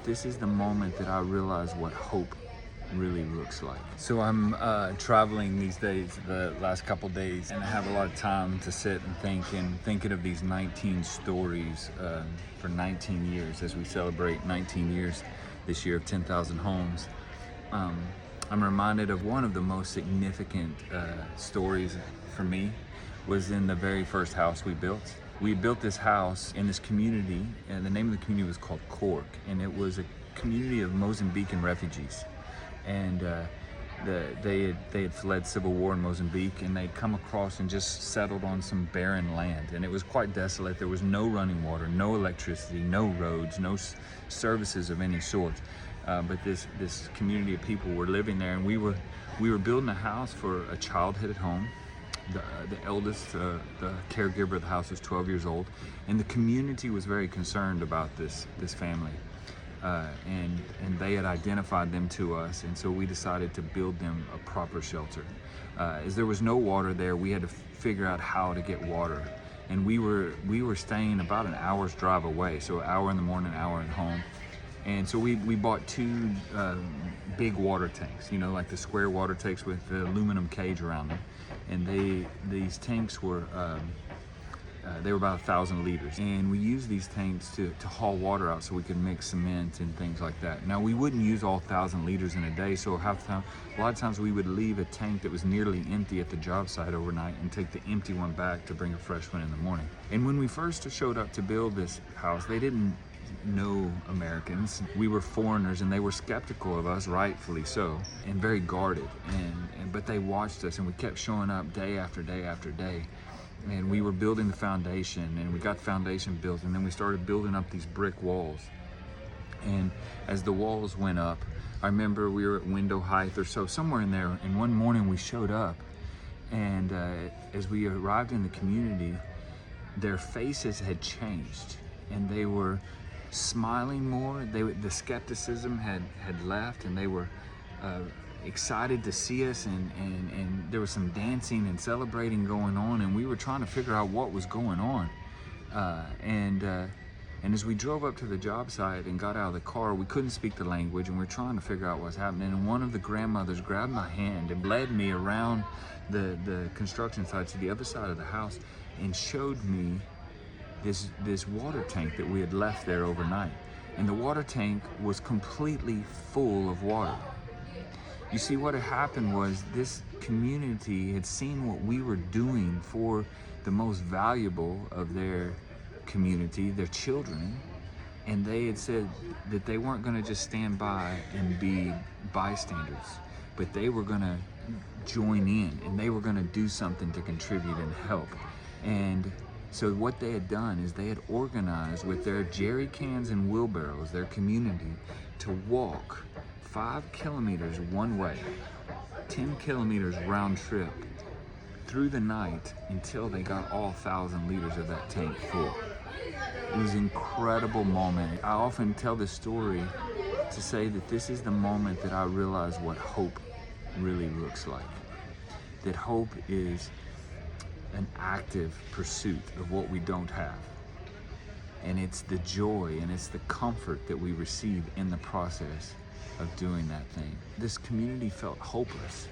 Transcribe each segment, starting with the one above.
This is the moment that I realize what hope really looks like. So I'm traveling these days, the last couple days, and I have a lot of time to sit and think, and thinking of these 19 stories for 19 years as we celebrate 19 years this year of 10,000 homes. I'm reminded of one of the most significant stories for me was in the very first house we built. We built this house in this community, and the name of the community was called Cork, and it was a community of Mozambican refugees. And they had fled civil war in Mozambique, and they'd come across and just settled on some barren land, and it was quite desolate. There was no running water, no electricity, no roads, no services of any sort. But this community of people were living there, and we were building a house for a child-headed home. The eldest, the caregiver of the house, was 12 years old, and the community was very concerned about this family, and they had identified them to us, and so we decided to build them a proper shelter. As there was no water there, we had to figure out how to get water, and we were staying about an hour's drive away, so an hour in the morning, an hour at home. And so we bought two big water tanks, like the square water tanks with the aluminum cage around them. And these tanks were, they were about 1,000 liters. And we used these tanks to haul water out so we could mix cement and things like that. Now, we wouldn't use all 1,000 liters in a day, so a lot of times we would leave a tank that was nearly empty at the job site overnight and take the empty one back to bring a fresh one in the morning. And when we first showed up to build this house, they didn't know Americans. We were foreigners, and they were skeptical of us, rightfully so, and very guarded. But they watched us, and we kept showing up day after day after day. And we were building the foundation, and we got the foundation built, and then we started building up these brick walls. And as the walls went up, I remember we were at window height or so, somewhere in there, and one morning we showed up, and as we arrived in the community, their faces had changed, and they were smiling more. The skepticism had left, and they were excited to see us, and there was some dancing and celebrating going on, and we were trying to figure out what was going on. And as we drove up to the job site and got out of the car, we couldn't speak the language, and we were trying to figure out what was happening. And one of the grandmothers grabbed my hand and led me around the construction site to the other side of the house and showed me this water tank that we had left there overnight. And the water tank was completely full of water. You see, what had happened was this community had seen what we were doing for the most valuable of their community, their children, and they had said that they weren't going to just stand by and be bystanders, but they were going to join in, and they were going to do something to contribute and help. And so what they had done is they had organized with their jerry cans and wheelbarrows, their community, to walk 5 kilometers one way, 10 kilometers round trip through the night until they got all 1,000 liters of that tank full. It was an incredible moment. I often tell this story to say that this is the moment that I realize what hope really looks like. That hope is an active pursuit of what we don't have. And it's the joy and it's the comfort that we receive in the process of doing that thing. This community felt hopeless.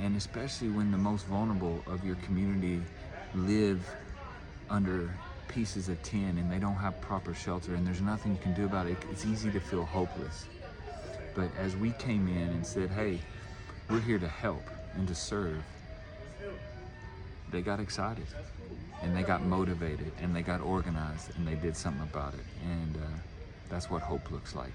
And especially when the most vulnerable of your community live under pieces of tin and they don't have proper shelter and there's nothing you can do about it, it's easy to feel hopeless. But as we came in and said, hey, we're here to help and to serve, they got excited, and they got motivated, and they got organized, and they did something about it. And that's what hope looks like.